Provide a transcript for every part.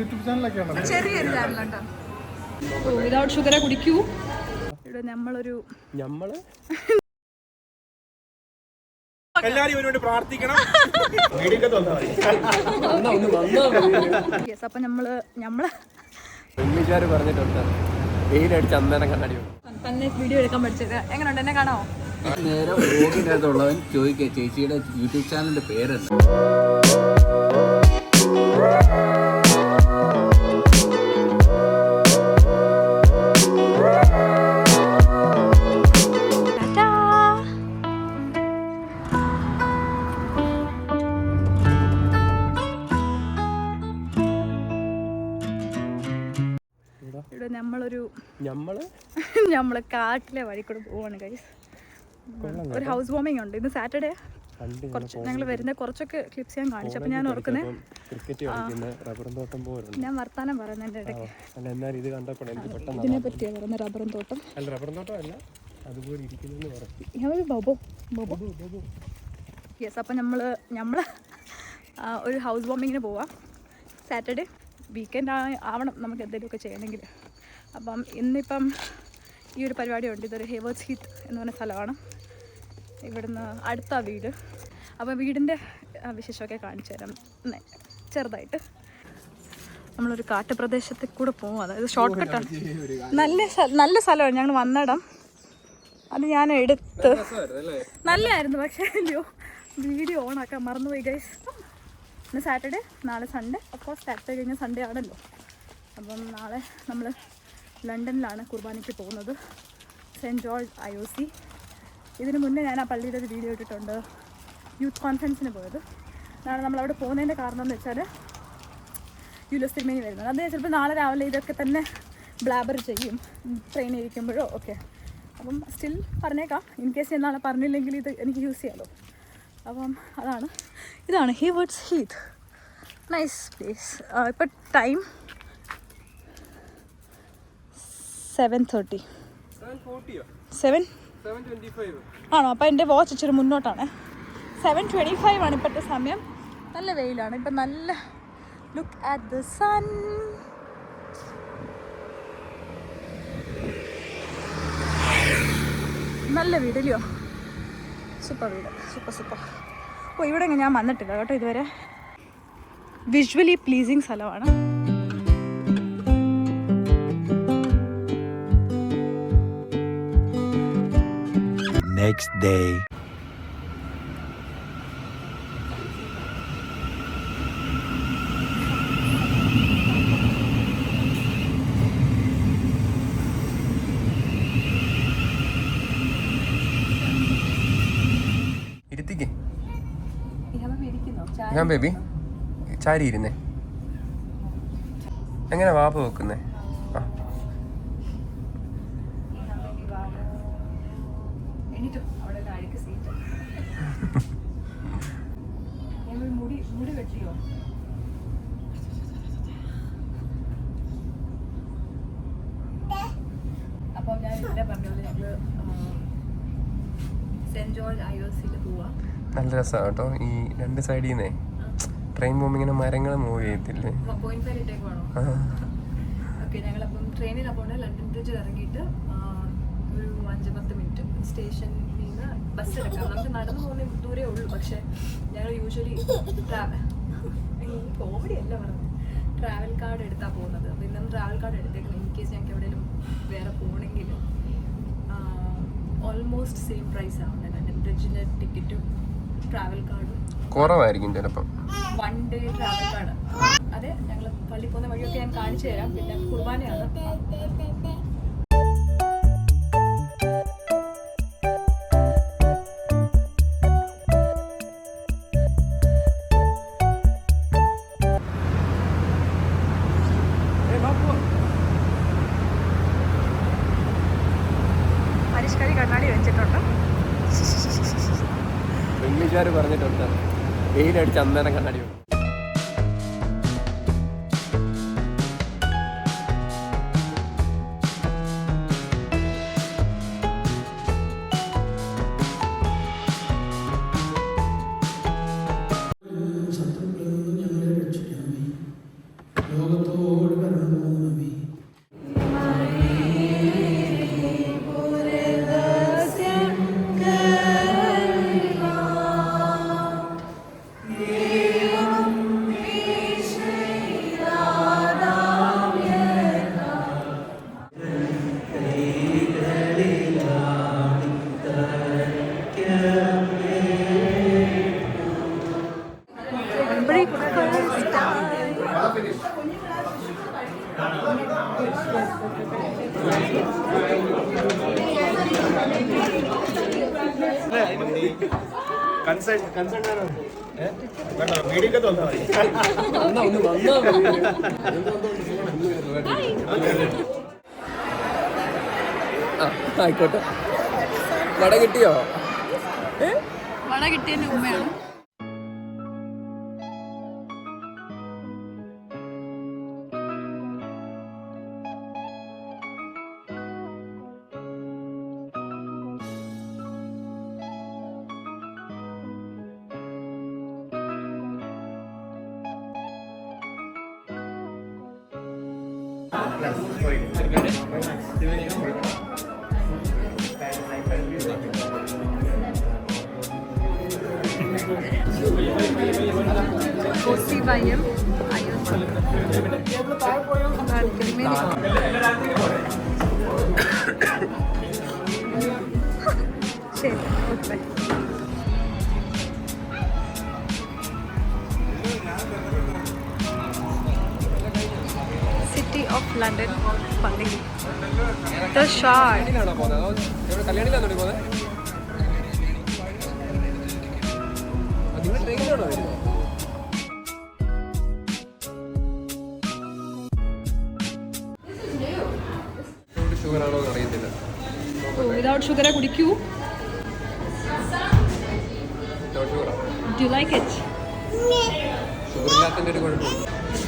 YouTube ചാനലൊക്കെയാണ്. ചെറിയൊരു ചാനലുണ്ടോ? ഓ without ഷുഗറെ കുടിക്കൂ. ഇവിടെ നമ്മളൊരു എല്ലാരും ഇവരോട് പ്രാർത്ഥിക്കണം. അപ്പൊ നമ്മള് പറഞ്ഞിട്ടുണ്ട് വെയിലടിച്ച് അന്നേരം കണ്ണാടി തന്നെ വീഡിയോ എടുക്കാൻ പഠിച്ചത്. എങ്ങനെയുണ്ട്? എന്നെ കാണോ? നേരം ബ്ലോഗിനകത്തുള്ളവൻ ചോദിക്കുക ചേച്ചിയുടെ യൂട്യൂബ് ചാനലിന്റെ പേരെന്താ? ഇവിടെ നമ്മള് കാട്ടിലെ വഴി കൂടെ പോവാണ് ഗൈസ്. ഒരു ഹൗസ് വാമിംഗ് ഉണ്ട് ഇന്ന് സാറ്റർഡേ. ഞങ്ങൾ വരുന്ന കുറച്ചൊക്കെ ക്ലിപ്സ് ഞാൻ കാണിച്ചു. അപ്പൊ ഞാൻ ഓർക്കുന്നത് ഞാൻ വർത്താനം പറയുന്നതിന്റെ ഇടയ്ക്ക് ഇതിനെ പറ്റിയാ പറയുന്നത്. റബ്ബറും തോട്ടം യെസ്. അപ്പം നമ്മള് ഒരു ഹൗസ് വാമിങ്ങിന് പോവാം. സാറ്റർഡേ വീക്കെൻഡ് ആവണം നമുക്ക് എന്തെങ്കിലുമൊക്കെ ചെയ്യണമെങ്കിൽ. അപ്പം ഇന്നിപ്പം ഈ ഒരു പരിപാടി ഉണ്ട്. ഇതൊരു ഹേവേർട്സ് ഹീത്ത് എന്ന് പറഞ്ഞ സ്ഥലമാണ്. ഇവിടുന്ന് അടുത്ത വീട്. അപ്പോൾ വീടിൻ്റെ വിശേഷമൊക്കെ കാണിച്ചു തരാം ചെറുതായിട്ട്. നമ്മളൊരു കാട്ടുപ്രദേശത്തിൽ കൂടെ പോകും. അതായത് ഷോർട്ട് കട്ടാണ്. നല്ല സ്ഥലമാണ് ഞങ്ങൾ വന്നിടം. അത് ഞാൻ എടുത്ത് നല്ലതായിരുന്നു. പക്ഷേ അല്ലയോ വീഡിയോ ഓണാക്കാൻ മറന്നുപോയി ഗൈസ്. ഇന്ന് സാറ്റർഡേ, നാളെ സൺഡേ. അപ്പോൾ സാറ്റർഡേ കഴിഞ്ഞാൽ സൺഡേ ആണല്ലോ. അപ്പം നാളെ നമ്മൾ ലണ്ടനിലാണ് കുർബാനയ്ക്ക് പോകുന്നത്. Saint George IOC. ഇതിന് മുന്നേ ഞാൻ ആ പള്ളിയുടെ ഒരു വീഡിയോ ഇട്ടിട്ടുണ്ട്. യൂത്ത് കോൺഫറൻസിന് പോയത്. നാളെ നമ്മളവിടെ പോകുന്നതിൻ്റെ കാരണം എന്ന് വെച്ചാൽ യുലസ് തിരുമേനി വരുന്നത്. അദ്ദേഹം ചിലപ്പോൾ നാളെ രാവിലെ ഇതൊക്കെ തന്നെ ബ്ലാബർ ചെയ്യും ട്രെയിനിൽ ഇരിക്കുമ്പോഴോ ഒക്കെ. അപ്പം സ്റ്റിൽ പറഞ്ഞേക്കാം. ഇൻ കേസ് ഞാൻ നാളെ പറഞ്ഞില്ലെങ്കിൽ ഇത് എനിക്ക് യൂസ് ചെയ്യാമല്ലോ. അപ്പം ഇതാണ് ഹേവേർട്സ് ഹീത്ത്. Nice place. ഇപ്പം ടൈം 7:30. 7:25 ആണോ? അപ്പം എൻ്റെ വാച്ച് ഇച്ചിരി മുന്നോട്ടാണ്. 7:25 ആണ് ഇപ്പോഴത്തെ സമയം. നല്ല വെയിലാണ് ഇപ്പം. നല്ല ലുക്ക് അറ്റ് ദ സൺ. നല്ല വീടല്ലയോ? സൂപ്പർ വീട്. സൂപ്പർ. ഓ ഇവിടെ ഞാൻ വന്നിട്ടില്ല കേട്ടോ ഇതുവരെ. വിഷ്വലി പ്ലീസിങ് സ്ഥലമാണ്. Next day. ഇരുത്തിക്ക് ഞാൻ ബേബി ചാരി ഇരുന്നേ. എങ്ങനെ വാപ്പ വെക്കുന്നേ? അപ്പം ഞാൻ ഇവിടെ പറഞ്ഞത് ഞങ്ങള് സെന്റ് ജോർജ് IOCയിൽ പോവാ. നല്ല രസമാണ് കേട്ടോ. ഈ രണ്ട് സൈഡിൽ നിന്നേ ട്രെയിൻ പോകുമ്പോൾ ഇങ്ങനെ മരങ്ങൾ മൂവ് ചെയ്യത്തില്ലേ? ഓക്കെ. ഞങ്ങളപ്പം ട്രെയിനിലാണ് ലണ്ടൻ ബ്രിഡ്ജ് ഇറങ്ങിയിട്ട് ഒരു 5-10 മിനിറ്റ് സ്റ്റേഷനിൽ നിന്ന് ബസ് എടുക്കാം. നമുക്ക് നടന്നു പോകുന്ന ദൂരേ ഉള്ളൂ. പക്ഷെ ഞങ്ങൾ യൂഷ്വലി കോമഡി അല്ല പറഞ്ഞത്, ട്രാവൽ കാർഡ് എടുത്താണ് പോകുന്നത്. അപ്പോൾ ഇന്നും ട്രാവൽ കാർഡ് എടുത്തേക്കണം. ഇൻ കേസ് ഞങ്ങൾക്ക് എവിടെയെങ്കിലും വേറെ പോകണമെങ്കിൽ ഓൾമോസ്റ്റ് സെയിം പ്രൈസ് ആണ്. ലണ്ടൻ ബ്രിഡ്ജിൻ്റെ ടിക്കറ്റും ട്രാവൽ കാർഡും കുറവായിരിക്കും ചിലപ്പം. 1 ഡേ ട്രാവൽ കാർഡ്. അതെ, ഞങ്ങൾ പള്ളി പോകുന്ന വഴിയൊക്കെ ഞാൻ കാണിച്ചു തരാം. പിന്നെ കുർബാനയാണ്. പരിഷ്കാരി കണ്ണാടി വെച്ചിട്ടുണ്ട്. ഇംഗ്ലീഷുകാർ പറഞ്ഞിട്ടുണ്ട് വെയിലടിച്ച് അന്നേരം കണ്ണാടി വെക്കും. ലോകത്ത് ആയിക്കോട്ടെ. വട കിട്ടിയോ? വട കിട്ടിയതിന്റെ ഉമ്മയാണ്. Osivayam City of London, Pali. The Shard. Without sugar, could you? Do you like it?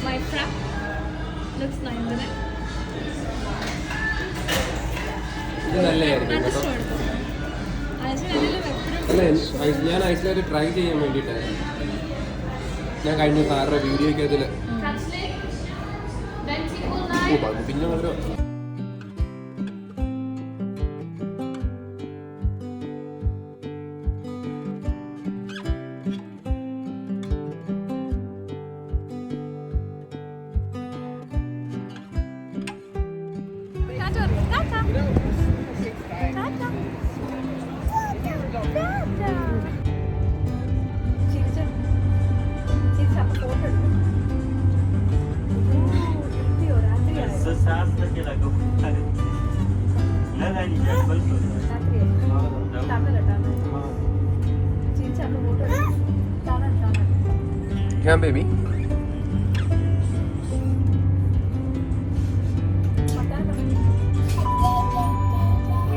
My frap looks nice, isn't it? ഞാൻ ഐസിലൊരു ട്രൈ ചെയ്യാൻ വേണ്ടിയിട്ടായിരുന്നു. ഞാൻ കഴിഞ്ഞ സാറിന്റെ വീഡിയോയ്ക്ക് അതിൽ പിന്നെ ഓരോ Yeah, baby. We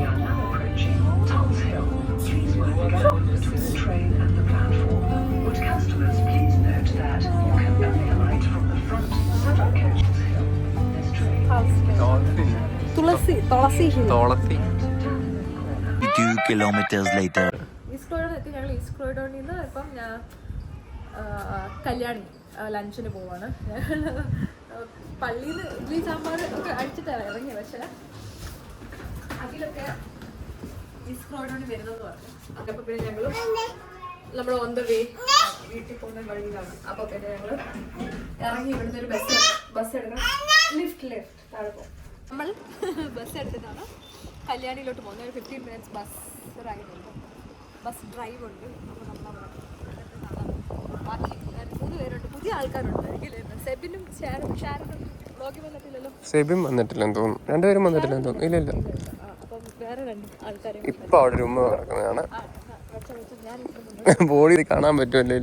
are now approaching Tulse Hill. Please work carefully between the train and the platform. Would customers please note that you can only alight from the front Southern Coaches Hill. This train Tulasi Hill. തോളത്തി 2 kilometers later. East corridor എത്തി. ഞങ്ങൾ east കോറിഡോണിൽ നിന്ന് ഇപ്പം കല്യാണി ലഞ്ചിന് പോവാണ്. പള്ളിയിൽ നിന്ന് ഇഡ്ലി സാമ്പാർ ഒക്കെ അടിച്ചിട്ടാണ് ഇറങ്ങിയത്. പക്ഷേ അതിലൊക്കെ ഈസ്റ്റ് കോറിഡോണിൽ വരുന്നതെന്ന് പറഞ്ഞു. അപ്പോൾ പിന്നെ ഞങ്ങൾ നമ്മൾ ഓൺ ദ വേ വീട്ടിൽ പോകുന്ന വഴിയിലാണ്. അപ്പോൾ പിന്നെ ഞങ്ങൾ ഇറങ്ങി ഇവിടുന്ന് ഒരു ബസ് എടുക്കണം. ലിഫ്റ്റ് താഴെ പോകും. നമ്മൾ ബസ് എടുത്തിട്ടാണ് കല്യാണിയിലോട്ട് പോകുന്നത്. ഒരു 15 minutes ബസ് റൈഡ് ഉണ്ട്, ബസ് ഡ്രൈവ് ഉണ്ട്. അപ്പോൾ നമ്മളവിടെ ബാക്കി 3 പേരുണ്ട്, പുതിയ ആൾക്കാരുണ്ട്. സെബിനും ഷാരനും ബ്ലോഗിൽ വന്നിട്ടില്ലല്ലോ. സെബിൻ വന്നിട്ടില്ലെന്ന് തോന്നുന്നു. രണ്ടുപേരും വന്നിട്ടില്ലെന്ന് തോന്നുന്നു. ഇല്ലല്ല. അപ്പം വേറെ 2 ആൾക്കാരെ ഇപ്പൊ അവിടെ ഒരു ഉമ്മ നടക്കുന്നതാണ്. ബോഡി കാണാൻ പറ്റുമല്ലേ?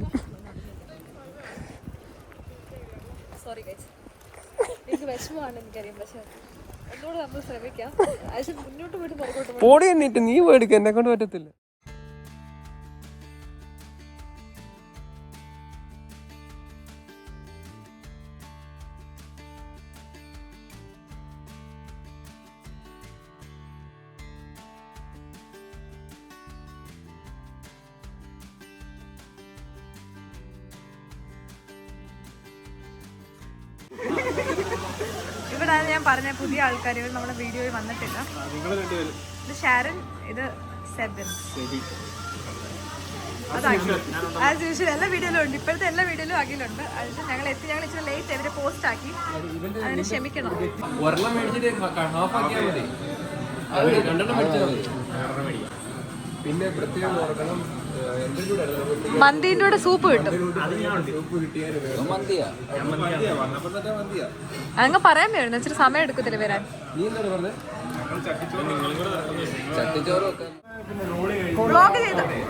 സോറി ഗൈസ്, എനിക്ക് വിഷമമാണ് എനിക്കറിയാം. പക്ഷെ ഒന്നുകൂടെ നമ്മൾ ശ്രമിക്കാം. മുന്നോട്ട് പോയിട്ട് പുറകോട്ട് ബോഡി എന്നിട്ട് നീ പോയെടുക്ക, എന്നെ കൊണ്ട് പറ്റത്തില്ല. ഇവരാണ് ഞാൻ പറഞ്ഞ പുതിയ ആൾക്കാർ. ഇവർ നമ്മുടെ വീഡിയോയിൽ വന്നിട്ടില്ല. ഇത് ഷാരൻ, ഇത് സെബിൻ. ആസ് യൂഷ്വൽ എല്ലാ വീഡിയോയിലും ഉണ്ട്. ഇപ്പോഴത്തെ എല്ലാ വീഡിയോയിലും അഖിലുണ്ട്. അത് ഞങ്ങൾ ഇച്ചിരി ലേറ്റ് ഇവരെ പോസ്റ്റ് ആക്കി. അതിന് ക്ഷമിക്കണം. ഒരെണ്ണം മേടിച്ചിട്ട് ഹാഫ് ആക്കിയാൽ മതി. അത് രണ്ടെണ്ണം മേടിച്ചാൽ മതി. പിന്നെ പ്രത്യേകം ഓർക്കണം, മന്തിൻ്റെ കൂടെ സൂപ്പ് കിട്ടും. അങ്ങ് പറയാൻ വേണം, ഇച്ചിരി സമയം എടുക്കത്തില്ല വരാൻ. നീ എന്താണ് പറഞ്ഞത്?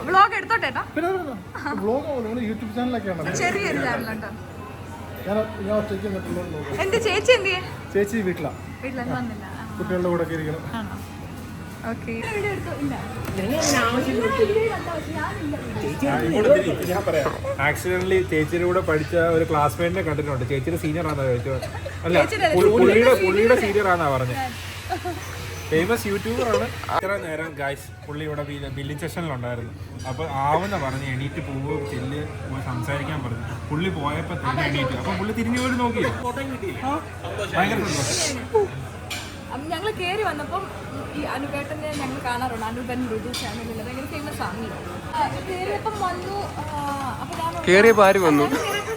വ്ളോഗ് എടുത്തോട്ടേട്ടാ. യൂട്യൂബ് ചാനലൊക്കെയാണ്. ചെറിയൊരു ചാനലുണ്ടോ? ഞാൻ എന്റെ ചേച്ചി എന്ത് ചെയ്യേ? ചേച്ചി വീട്ടിലാണ്, വീട്ടിലൊന്നും വന്നില്ല. കുട്ടികളുടെ കൂടെ ഒക്കെ ഇരിക്കണം. ആണോ? ഓക്കെ. ഞാൻ പറയാം, ആക്സിഡന്റലി ചേച്ചിയുടെ കൂടെ പഠിച്ച ഒരു ക്ലാസ്മേറ്റിനെ കണ്ടിട്ടുണ്ട്. ചേച്ചിയുടെ സീനിയർ ആണെന്നാ ചോദിച്ചത്. അല്ല, പുള്ളിയുടെ സീനിയർ ആണെന്നാ പറഞ്ഞത്. ഫേമസ് യൂട്യൂബറാണ്. ഇത്ര നേരം ഗായ്സ് പുള്ളി ഇവിടെ ബില്ലിംഗ് സെഷനിലുണ്ടായിരുന്നു. അപ്പോൾ ആവുന്ന പറഞ്ഞ് എണീറ്റ് പോവുക, ചെല്ല് പോയി സംസാരിക്കാൻ പറഞ്ഞു. പുള്ളി പോയപ്പോൾ തന്നെ എണീറ്റ്. അപ്പോൾ പുള്ളി തിരിഞ്ഞു പോയി നോക്കിയില്ല. ഭയങ്കര സന്തോഷം. ഞങ്ങൾ കയറി വന്നപ്പം ഈ അനുപേട്ടനെ ഞങ്ങൾ കാണാറുണ്ട്. അനുപൻ ഋതു ചാനലിൽ ഭയങ്കര ഫേമസ് ആണല്ലോ. കയറിയപ്പം വന്നു. അപ്പോൾ കേറിയപ്പോൾ ആര് വന്നു?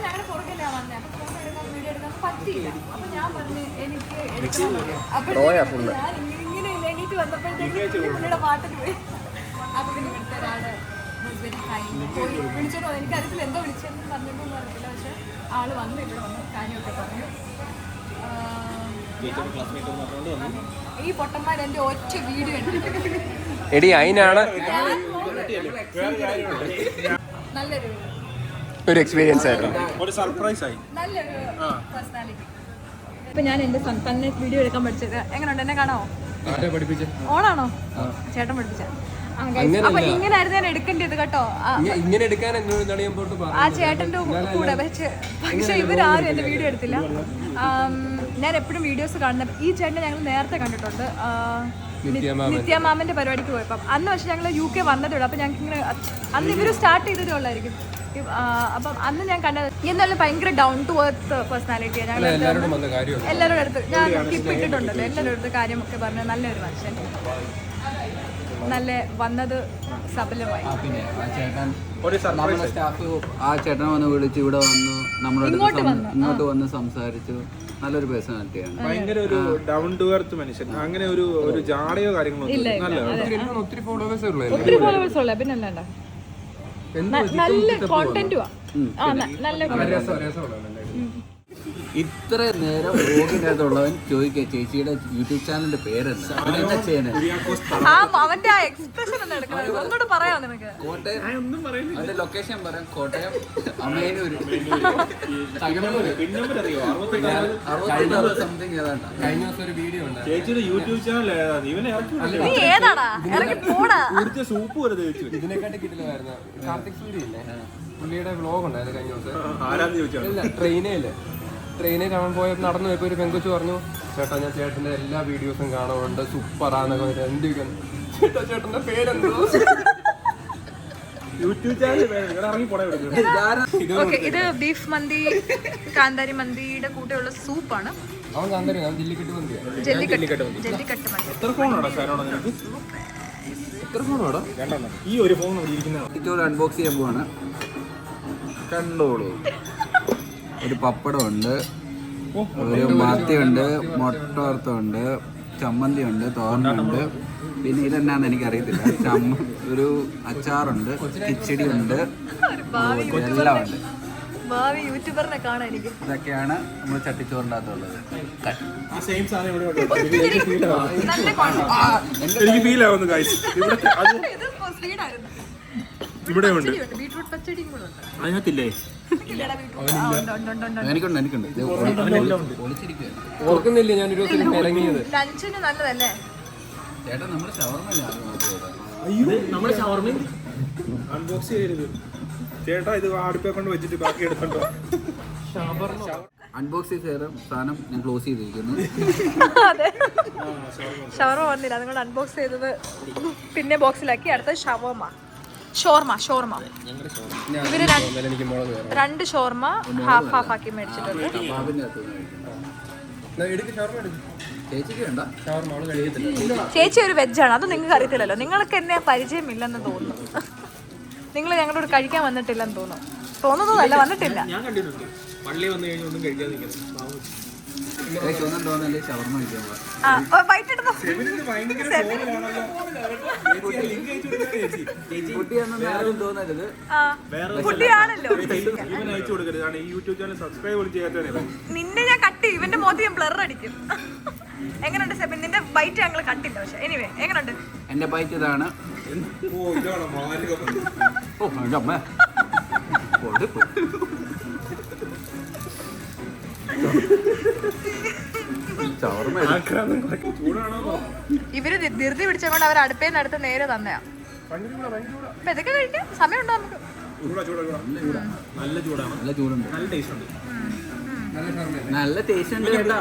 ഞങ്ങളുടെ പുറകിലാണ് വന്നത്. അപ്പോൾ ഫോട്ടോ എടുക്കാൻ വീഡിയോ എടുക്കാൻ പറ്റിയില്ല. അപ്പോൾ ഞാൻ പറഞ്ഞു എനിക്ക് എടുക്കണം. ഞാൻ ഇങ്ങനെ എണീറ്റ് വന്നപ്പോഴത്തേക്ക് പുള്ളിയുടെ പാട്ടിൽ പോയി. അപ്പോൾ പിന്നെ ഇവിടുത്തെ ഒരാള് പോയി വിളിച്ചോ. എനിക്കറിയത്തില്ല എന്തോ വിളിച്ചെന്ന് പറഞ്ഞിട്ടൊന്നും അറിയില്ല. പക്ഷെ ആള് വന്നു, ഇവിടെ വന്നു കാര്യമൊക്കെ പറഞ്ഞു. ഈ പൊട്ടന്മാർ എന്റെ ഒറ്റ വീഡിയോ എടി അതിനാണ് നല്ലൊരു ഒരു എക്സ്പീരിയൻസ് ആയിരുന്നു. ഒരു സർപ്രൈസ് ആയി. നല്ലൊരു പേഴ്സണാലിറ്റി. ഇപ്പൊ ഞാൻ എന്റെ തന്നെ വീഡിയോ എടുക്കാൻ പഠിച്ചത്. എങ്ങനെയുണ്ട്? എന്നെ കാണാമോ? ഓണാണോ? ചേട്ടൻ പഠിപ്പിച്ച. അപ്പൊ ഇങ്ങനായിരുന്നു ഞാൻ എടുക്കേണ്ടത് കേട്ടോ. ഇങ്ങനെ എടുക്കാൻ ആ ചേട്ടന്റെ കൂടെ വെച്ച്. പക്ഷെ ഇവരാരും എന്റെ വീഡിയോ എടുത്തില്ല. ഞാൻ എപ്പോഴും വീഡിയോസ് കാണുന്നത് ഈ ചേട്ടനെ ഞങ്ങൾ നേരത്തെ കണ്ടിട്ടുണ്ട്. നിത്യമാമന്റെ പരിപാടിക്ക് പോയപ്പം അന്ന്. പക്ഷെ ഞങ്ങൾ UK വന്നതേ ഉള്ളൂ. അപ്പൊ ഞങ്ങൾക്ക് ഇങ്ങനെ അന്ന് ഇവര് സ്റ്റാർട്ട് ചെയ്തതേ ഉള്ളായിരിക്കും. അപ്പം അന്ന് ഞാൻ കണ്ടത് എന്നാലും ഭയങ്കര ഡൗൺ ടു എർത്ത് പേഴ്സണാലിറ്റിയാണ്. ഞങ്ങൾ എല്ലാവരുടെ അടുത്ത് ഞാൻ ക്ലിപ്പ് ഇട്ടിട്ടുണ്ടല്ലോ. എല്ലാവരുടെ അടുത്ത് കാര്യമൊക്കെ പറഞ്ഞ നല്ലൊരു മനുഷ്യൻ. നല്ല വന്നത് സഫലമായി. ആ ചേട്ടൻ വന്ന് വിളിച്ച് ഇവിടെ വന്നു, നമ്മുടെ ഇങ്ങോട്ട് വന്ന് സംസാരിച്ചു. നല്ലൊരു പേഴ്സണാലിറ്റിയാണ്. ഭയങ്കര ഒരു ഡൗൺ ടു എർത്ത് മനുഷ്യൻ. അങ്ങനെ ഒരു ജാടയോ കാര്യങ്ങളോ ഒത്തിരി ഫോളോവേഴ്സ് ഉള്ള പിന്നെ അല്ലാണ്ട നല്ല കോണ്ടന്റുവാ. നല്ല ഇത്ര നേരം വ്ലോഗിനകത്തുള്ളവൻ ചോദിക്കുക ചേച്ചിയുടെ യൂട്യൂബ് ചാനലിന്റെ പേരെന്താ, അവനെന്താ ചെയ്യണേ? അവന്റെ ആ എക്സ്പ്രഷൻ എന്താ എടുക്കുന്നത്? ഒന്നുകൂടെ പറയാമോ നിനക്ക്? കോട്ടയം, അതിന്റെ ലൊക്കേഷൻ പറയാം. കോട്ടയം അമേനൂര് സംതിങ് ഏതാണ്ടാ. കഴിഞ്ഞ ദിവസം ഒരു വീഡിയോ ഉണ്ട്. ചേച്ചിയുടെ യൂട്യൂബ് ചാനൽ നീ ഏതാടാ? ഇറങ്ങി പോടാ. സൂപ്പ് പോലെ തേച്ചു. ഇതിനെക്കാട്ടി കിട്ടില്ലായിരുന്നു. കാർത്തിക് സൂര്യ ഇല്ലേ, പുള്ളിയുടെ വ്ലോഗ് ഉണ്ടായിരുന്നു കഴിഞ്ഞ ദിവസം. ആരാന്ന് ചോദിച്ചോ? ഇല്ല, ട്രെയിനിൽ കാണാൻ പോയപ്പോൾ നടന്നു പോയപ്പോൾ ഒരു പെങ്കൊച്ചു പറഞ്ഞു, ചേട്ടാ ഞാൻ ചേട്ടൻ്റെ എല്ലാ വീഡിയോസും കാണുന്നുണ്ട്, സൂപ്പറാന്നൊക്കെ പറഞ്ഞിട്ട്. എന്തിരിക്കുന്നു ചേട്ടാ, ചേട്ടൻ്റെ പേരെന്തോ? യൂട്യൂബ് ചാനൽ ഇറങ്ങി പോണേ. ഇത് ബീഫ് മന്തി, കാന്താരി മന്തിയുടെ കൂടെയുള്ള സൂപ്പാണ്. അവൻ കാന്താരി, ഞാൻ ജെല്ലിക്കെട്ട് മന്തിയാ. ജെല്ലിക്കെട്ട് മന്തി. എത്ര ഫോണാണോ സാരോണോ നിനക്ക്? എത്ര ഫോണോടാ? രണ്ടെണ്ണം. ഈ ഒരു ഫോൺ ഇരിക്കുന്ന അൺബോക്സ് ചെയ്യാൻ പോവാണ്. കണ്ടോളൂ. ഒരു പപ്പടമുണ്ട്, ഒരു മത്തിയുണ്ട്, മുട്ട വറുത്തമുണ്ട്, ചമ്മന്തിയുണ്ട്, തോരനുണ്ട്, പിന്നെ ഇതെന്നാന്ന് എനിക്കറിയത്തില്ല. ഒരു അച്ചാറുണ്ട്, കിച്ചടി ഉണ്ട്, എല്ലാം ഉണ്ട്. ഭാവി യൂട്യൂബറിനെ കാണാൻ എനിക്ക്. ഇതൊക്കെയാണ് നമ്മൾ ചട്ടിച്ചോറിൻ്റെ അകത്തുള്ളത്. എനിക്ക് ഫീൽ ആവുന്നു ഗൈസ്. ഇവിടെ ഉണ്ട്. ബീട്രൂട്ട് പച്ചടിയും കൂടെ ഉണ്ട്. അതിനകത്തില്ലേ? എനിക്കുണ്ട്. ഓർക്കുന്നില്ല ഞാൻ ഒരു ദിവസം ഇറങ്ങിയത്. ലഞ്ചിന് നല്ലതല്ലേ ചേട്ടാ? നമ്മുടെ ഷവർമ്മ നമ്മുടെ ഷവർമ്മ അൺബോക്സ് ചെയ്യരുത് ചേട്ടാ. ഇത് അടുപ്പേ കൊണ്ട് വെച്ചിട്ട് ബാക്കി എടുക്കണ്ടോ? അൺബോക്സ് ചെയ്ത സാധനം ഞാൻ ക്ലോസ് ചെയ്തിരിക്കുന്നു. അതെ, ഷവർമ വന്നില്ല, അതുകൊണ്ട് അൺബോക്സ് ചെയ്തത് പിന്നെ ബോക്സിലാക്കി. അടുത്തത് ഷോർമ. ഇവര് 2 ഷോർമ ഹാഫ് ആക്കി മേടിച്ചിട്ടുണ്ട്. എടുക്ക് ഷവർമ എടുക്ക്. ചേച്ചിക്ക് വേണ്ട. ഷവർമ അവള് കഴിക്കത്തില്ല. ചേച്ചി ഒരു വെജാണ്, അത് നിങ്ങൾക്ക് അറിയത്തില്ലല്ലോ. നിങ്ങൾക്ക് എന്നെ പരിചയമില്ലെന്ന് തോന്നുന്നു. നിങ്ങൾ ഞങ്ങളോട് കഴിക്കാൻ വന്നിട്ടില്ലെന്ന് തോന്നുന്നതല്ല, വന്നിട്ടില്ല. ഞാൻ കണ്ടിട്ടുണ്ട് പള്ളി വന്നു കഴിഞ്ഞാൽ ഒന്നും കഴിക്കാതെ നിൽക്കുന്നത്. ഒന്നും തോന്നല്ലേ ഷവർമ കഴിക്കാൻ പോവാ. ബൈറ്റ് എടുത്തോ. കുട്ടിയൊന്നും ആരും തോന്നരുത്. കുട്ടിയാണല്ലോ. ഇവൻ അയച്ചു കൊടുക്കരുത്. കാരണം ഈ യൂട്യൂബ് ചാനൽ സബ്സ്ക്രൈബ് പോലും ചെയ്യാത്തവരെ നിന്നെ ഞാൻ കട്ട് ചെയ്യും, ഇവന്റെ മുഖത്ത് ഞാൻ ബ്ലർ അടിക്കും. എങ്ങനെയുണ്ട് സെബിൻ? നിന്റെ ബൈറ്റ് ഞങ്ങൾ കണ്ടില്ല, പക്ഷെ എനിവേ എങ്ങനെയുണ്ട്? എന്റെ ബൈറ്റ് ഇതാണ്. ഓ ഇതാണോ മാലിക? ഓ അമ്മ ഇവര് ധൃതി പിടിച്ചുകൊണ്ട് അവർ അടുപ്പേന്ന് അടുത്ത് നേരെ തന്നെയാ. അപ്പൊ ഇതൊക്കെ കഴിക്കാം, സമയമുണ്ടോ നമുക്ക്? നല്ല ചൂടാണ്, നല്ല ചൂടുണ്ട്, നല്ല ടേസ്റ്റ് ഉണ്ട്. നല്ല ടേസ്റ്റ് ഉണ്ട് കേട്ടാ.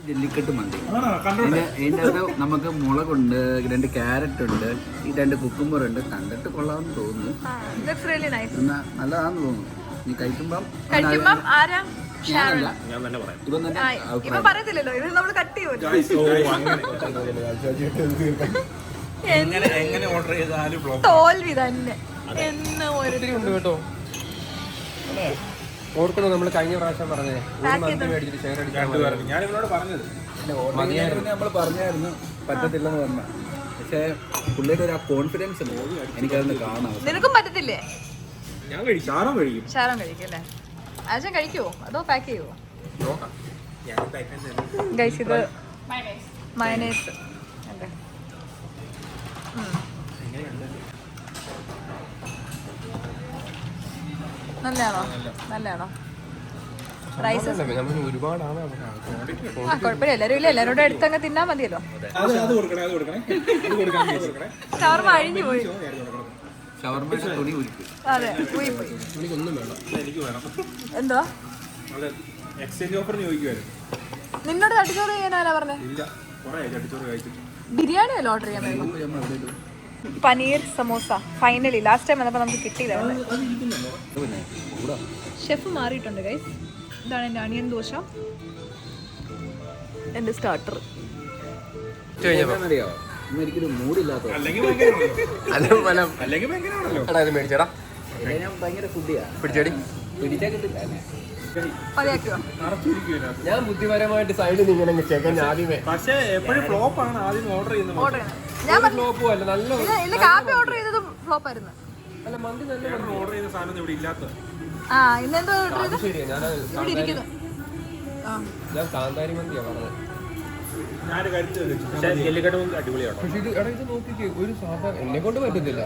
ജെല്ലിക്കെട്ട് മന്തി. അതിന്റെ അകത്ത് നമുക്ക് മുളകുണ്ട്, 2 ക്യാരറ്റ് ഉണ്ട്, 2 കുക്കുംബർ ഉണ്ട്. കണ്ടിട്ട് കൊള്ളാമെന്ന് തോന്നുന്നു. എന്നാ നല്ലതാന്ന് തോന്നുന്നു. നീ കഴിക്കുമ്പം ആരാ? ഞാനല്ല, ഞാൻ തന്നെ പറയാം. ഇവൻ തന്നെ ഇവ പറയത്തില്ലല്ലോ, ഇത് നമ്മൾ കട്ട് ചെയ്യുമല്ലോ. എങ്ങനെ ഓർഡർ ചെയ്താലും തോൽവി തന്നെ എന്ന് ഒരു ഉണ്ട് കേട്ടോ. ഓർക്കുന്നു നമ്മൾ കഴിഞ്ഞ പ്രാവശ്യം പറഞ്ഞേ ഒരു മന്തി മേടിച്ചിട്ട് ഷെയർ അടിക്കാൻ. ഞാൻ ഇവനോട് പറഞ്ഞത് നമ്മൾ പറഞ്ഞായിരുന്നു പറ്റത്തില്ലെന്ന് പറഞ്ഞ. പക്ഷേ പുള്ളിയുടെ ഒരു കോൺഫിഡൻസ് ഉണ്ട്, എനിക്കതൊന്ന് കാണാം. നിനക്കും പറ്റത്തില്ലേ? ഞാൻ കഴിക്കും, ഷാറും കഴിക്കും. ഷാറും കഴിക്കും അല്ലേ? ആശം കഴിക്കുവോ അതോ പാക്ക് ചെയ്യുവോ? നോക്കാം. ഗൈസ് ഇത് മയനൈസ്. നല്ലതാണോ? നല്ലതാണോ? റൈസ് ഒരുപാടാണ്. കുഴപ്പമില്ല, എല്ലാവരും ഇല്ല, എല്ലാവരോടും എടുത്തങ്ങ് തിന്നാ മതിയല്ലോ. ഷവർമ അഴിഞ്ഞു പോയി. ഷവർമയുടെ തുണി ഉരുക്കും. അതെ, പോയി പോയി. എനിക്കൊന്നും വേണം. എനിക്ക് വേണം. എന്തോ എക്സ്ചേഞ്ച് ഓഫറിന് ചോദിക്കുമായിരുന്നു. നിന്നോട് തട്ടിച്ചോറ് ചെയ്യാനാരാ പറഞ്ഞത്? ഇല്ല, കുറെ ചട്ടിച്ചോറ് കഴിച്ചിട്ട്. ബിരിയാണി അല്ലോ ഓർഡർ ചെയ്യാൻ പറ്റും. Paneer samosa finally last time വന്നപ്പോൾ നമുക്ക് കിട്ടിയതാണ്. ഷെഫ് മാറിയിട്ടുണ്ട് ഗൈസ്. ഇതാണ് എൻ്റെ അണിയൻ ദോശ, എൻ്റെ സ്റ്റാർട്ടർ. അറിയാമോ, ഇന്ന് എനിക്കൊരു മൂഡില്ലാത്ത. അല്ലെങ്കിൽ ഭയങ്കരമാണല്ലോ. മേടിച്ചേടാ, ഞാൻ ഭയങ്കര ഫുഡിയാ. പിടിച്ചേടി, പിടിച്ചാൽ കിട്ടില്ല. മതിയാക്കിയോ? ഞാൻ ബുദ്ധിപരമായിട്ട് സൈഡിൽ ഇങ്ങനെ ചെക്കൻ ആദ്യമേ. പക്ഷേ എപ്പോഴും ഫ്ലോപ്പ് ആണ് ആദ്യം ഓർഡർ ചെയ്യുന്നത്. ഓർഡർ ഞാൻ ഫ്ലോപ്പും അല്ല, നല്ല ഇല്ല, കാപ്പി ഓർഡർ ചെയ്തതും ഫ്ലോപ്പ് ആയിരുന്നു. അല്ല മന്തി നല്ല ഓർഡർ ചെയ്യുന്ന സാധനം ഇവിടെ ഇല്ലാത്ത. ആ ഇന്നെന്തോ ഓർഡർ ചെയ്ത് ശരിയാ. ഇവിടെ ഇരിക്കുന്നു. ഞാൻ കാന്താരി മന്തിയാ പറഞ്ഞത്. ഞാനൊരു കരുത്ത് പക്ഷേ ജെല്ലിക്കട്ടും അടിപൊളിയാണ്. പക്ഷെ ഇത് ഇത് നോക്കിക്കേ, ഒരു സാധാരണ എന്നെ കൊണ്ട് പറ്റത്തില്ല.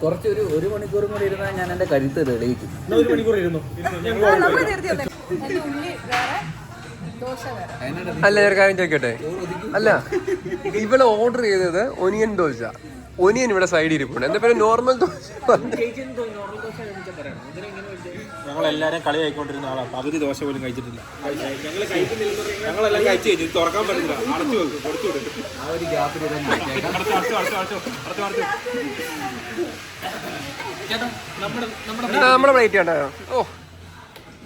കുറച്ച് ഒരു മണിക്കൂറും കൂടി ഇരുന്നാൽ ഞാൻ എൻ്റെ കരുത്ത് തെളിയിക്കും. 1 മണിക്കൂർ ഇരുന്നു. നമ്മൾ തീർത്തി വന്നേ. എൻ്റെ ഉള്ളി വേറെ, ദോശ വേറെ. അല്ല ഒരു കാര്യം ചോദിക്കട്ടെ, അല്ല ഇവിടെ ഓർഡർ ചെയ്തത് ഒനിയൻ ദോശ, ഒനിയൻ ഇവിടെ സൈഡിൽ ഇരിപ്പുണ്ട്. എന്താ പേര്? നോർമൽ ദോശ. ഞങ്ങളെല്ലാരും കളി ആയിക്കൊണ്ടിരുന്ന ആളാണ്. പകുതി ദോശ പോലും കഴിച്ചിട്ടില്ല. ഞങ്ങളെല്ലാം കഴിച്ചു കഴിഞ്ഞു. തുറക്കാൻ പറ്റില്ല, അടച്ചു വെക്കും, കൊടുത്തു വിടും. ആ ഒരു ഗ്യാപ്പിൽ നമ്മുടെ പ്ലേറ്റ് കണ്ടോ? ഓ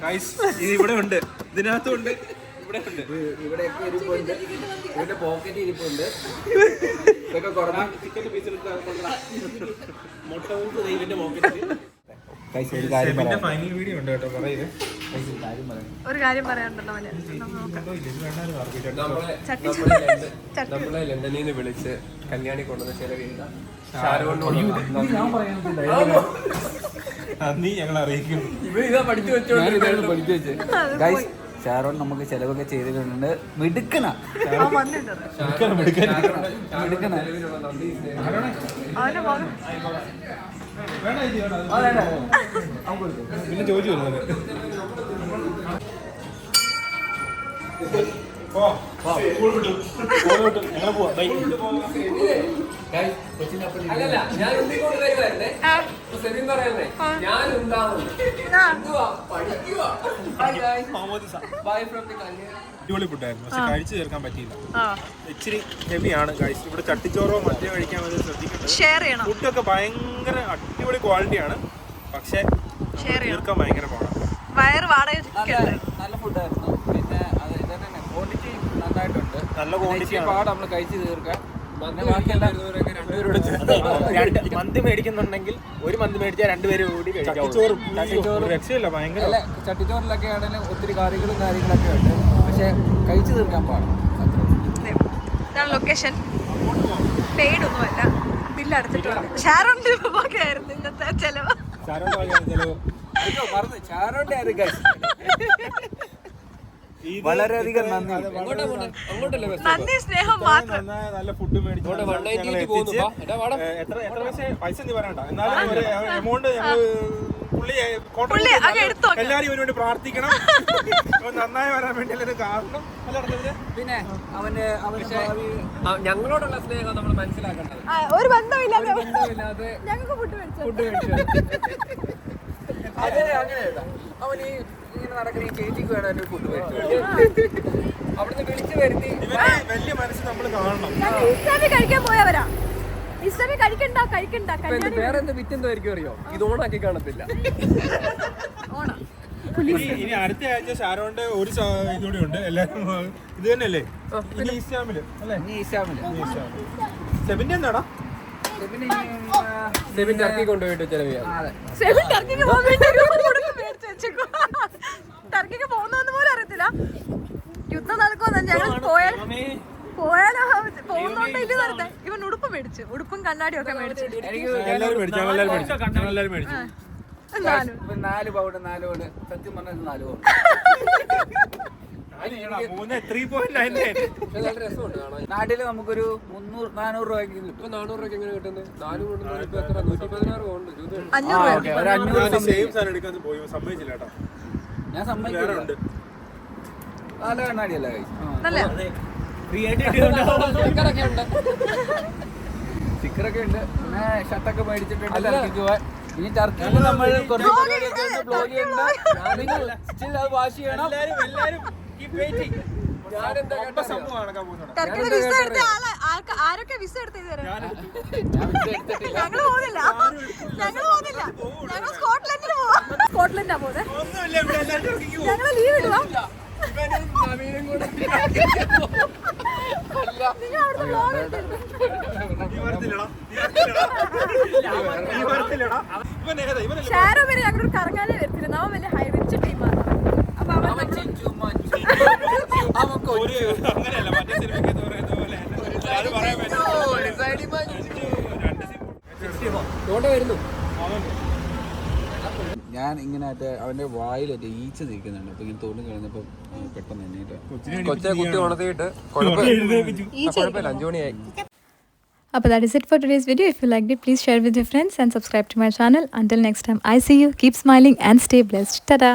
ഗൈസ്, ഇത് ഇവിടെ ഉണ്ട്, ഇതിനകത്തും ഉണ്ട്, ഇവിടെ ഉണ്ട്. ഇവിടെയൊക്കെ ഇരിപ്പുണ്ട്, ഇവിടെ പോക്കറ്റ് ഇരിപ്പുണ്ട്. ഇതൊക്കെ കുറഞ്ഞ ചിക്കൻ്റെ പീസ് മുട്ട കൊണ്ട് ഇതിന്റെ പോക്കറ്റിൽ. ഫൈനൽ വീഡിയോ ഉണ്ട് കേട്ടോ, പറയേ. ഒരു കാര്യം പറയാനുണ്ടല്ലോ അവന്. നമ്മളെ ലണ്ടനിൽ നിന്ന് വിളിച്ച് കല്യാണി കൊണ്ടുവന്ന ചെലവില്ല നീ ഞങ്ങൾ അറിയിക്കും. ഇതാ പഠിച്ചു വെച്ചോണ്ട് പഠിച്ചു വെച്ച്. ഗൈസ്, ഷാരോൺ നമുക്ക് ചെലവൊക്കെ ചെയ്തിട്ടുണ്ട്. മിടുക്കണ പിന്നെ ചോദിച്ചു വരുന്നത്. ഞങ്ങൾ പോവാ. അടിപൊളി ഫുഡായിരുന്നു, പക്ഷെ കഴിച്ചു തീർക്കാൻ പറ്റിയില്ല. ഇച്ചിരി ഹെവിയാണ് ഗൈസ്. ഇവിടെ ചട്ടിച്ചോറോ മറ്റോ കഴിക്കാൻ വേണ്ടി ശ്രദ്ധിക്കേണ്ടത്. ഫുഡൊക്കെ ഭയങ്കര അടിപൊളി ക്വാളിറ്റിയാണ്, പക്ഷെ തീർക്കാൻ ഭയങ്കര പാടാണ്. വയറ് വാടക നല്ല ഫുഡായിരുന്നു. പിന്നെ അത് ഇതന്നെ നല്ല ക്വാണ്ടിറ്റി പാട് നമ്മൾ കഴിച്ച് തീർക്കാം. മന്തി മേടിക്കുന്നുണ്ടെങ്കിൽ ഒരു മന്തി മേടിച്ചാൽ രണ്ടുപേരും കൂടി ചട്ടിച്ചോറും രക്ഷയില്ല. ഭയങ്കര ചട്ടിച്ചോറിലൊക്കെ ആണെങ്കിലും ഒത്തിരി കറികളും കാര്യങ്ങളൊക്കെ ഉണ്ട്, പക്ഷെ കഴിച്ചു തീർക്കാൻ പാടില്ല. ഇതാണ് ലൊക്കേഷൻ. പെയ്ഡ് ഒന്നുമല്ല, ബില്ല് അടച്ചിട്ടുണ്ട്. ഷാരോണിന്റെ ആയിരുന്നു ഇന്നത്തെ ചെലവ്. വളരെയധികം നന്ദി. നന്ദി, സ്നേഹം മാത്രം. നല്ല ഫുഡ് മേടിച്ചു പൈസ നീ പറയണ്ട, എന്നാലും ഒരു എമൗണ്ട് എല്ലാരും ഇവന് വേണ്ടി പ്രാർത്ഥിക്കണം. നന്നായി വരാൻ വേണ്ടി എല്ലാവരും കാരണം. പിന്നെ ഞങ്ങളോടുള്ള സ്നേഹം നമ്മൾ മനസ്സിലാക്കേണ്ടത്. ഒരു ബന്ധമില്ലാതെ ഞങ്ങൾക്ക് ഫുഡ് മേടിച്ചു. അങ്ങനെയല്ല, അവൻ ഈ ഇങ്ങനെ നടക്കുന്ന ഈ ചേച്ചിക്ക് വേണം എന്റെ ഫുഡ് മേടിച്ചു. അവിടുന്ന് വിളിച്ചു വരുത്തി. വലിയ മനസ്സ് നമ്മൾ കാണണം. കഴിക്കാൻ പോയവരാ. വേറെ എന്ത് വിറ്റെന്തായിരിക്കും അറിയോ, ഇത് ഓണാക്കി കാണത്തില്ല. ഇനി അടുത്ത ആഴ്ച ഷാരോന്റെ ഒരു ഇതുകൂടി ഉണ്ട്. എല്ലാരും ഇത് തന്നെയല്ലേ ഇനി ഈസ്റ്റാമില് അല്ലേ? സെബിന്റെ എന്താടാ? സെബിൻ ടർക്കി കൊണ്ടുപോയിട്ട് ചെലവ് ചെയ്യാം. ടർക്കിക്ക് പോകുന്നോന്ന് പോലും അറിയത്തില്ല. യുദ്ധം നടക്കുമെന്ന് ഞങ്ങൾ പോയാലോ പോകുന്നോണ്ട് ഇല്ല നടത്തെ. ഇവൻ ഉടുപ്പ് മേടിച്ചു, ഉടുപ്പും കണ്ണാടിയും ഒക്കെ മേടിച്ചു. എല്ലാവരും മേടിച്ചു. 4 പൗണ്ട് 4 പൗണ്ട് സത്യം പറഞ്ഞാൽ 4 പൗണ്ട്. 3.99. നല്ല രസമുണ്ട് കാണാൻ. നാട്ടില് നമുക്കൊരു 300-400 രൂപയ്ക്ക് കിട്ടും. ഇപ്പൊ 400 രൂപയ്ക്ക് എങ്ങനെ കിട്ടുന്നത്? 4 കൊണ്ട് ഇപ്പൊ എത്ര? 116 പൗണ്ട്. 500 സെയിം സാധനം എടുക്കാൻ പോയി സമ്മതിച്ചില്ല കേട്ടോ. ഞാൻ സമ്മതിക്കുന്നുണ്ട്. നല്ല കണ്ണാടിയല്ല കൈ. നല്ല സ്റ്റിക്കറൊക്കെ ഉണ്ട്. സ്റ്റിക്കറൊക്കെ ഉണ്ട്. പിന്നെ ഷർട്ടൊക്കെ മേടിച്ചിട്ടുണ്ട് ടർക്കിക്ക് പോവാൻ. ഇനി ടർക്കിയിൽ നമ്മൾ കുറച്ച് പരിപാടിയൊക്കെ ഉണ്ട്, ബ്ലോഗ് ഉണ്ട്. നിങ്ങൾ സ്റ്റിൽ അത് വാഷ് ചെയ്യണം. എല്ലാരും ടർക്കിയുടെ വിസ എടുത്ത ആരൊക്കെ വിസ എടുത്ത് ഇതുവരെ? ഞങ്ങള് പോകുന്നില്ല. ഞങ്ങൾ സ്കോട്ട്ലൻഡിന് പോവാ. സ്കോട്ട്ലൻഡാ പോകുന്നത്. ഞങ്ങള് ലീവ് ഇടുവാ. ഷാരോ വരെ ഞങ്ങളൊരു കറങ്ങാനേ വരത്തില്ല. നമ്മ വലിയ ഹൈ റിച്ച് ടീമാണ്. അപ്പൊ അങ്ങനെയല്ല മറ്റേ സിനിമയ്ക്ക് പറയുന്ന പോലെ വരുന്നു. ഞാൻ ഇങ്ങനെ അവന്റെ വായിലൊക്കെ ഈച്ച നിൽക്കുന്നുണ്ട്. അപ്പൊ ഇങ്ങനെ തോന്നി കഴിഞ്ഞപ്പോ പെട്ടെന്ന് തന്നെ കൊച്ചെ കുത്തി ഉണർത്തിയിട്ട് കുഴപ്പമില്ല. 5 മണിയായി. But that is it for today's video. If you liked it, please share with your friends and subscribe to my channel. Until next time, I see you. Keep smiling and stay blessed. Ta-da!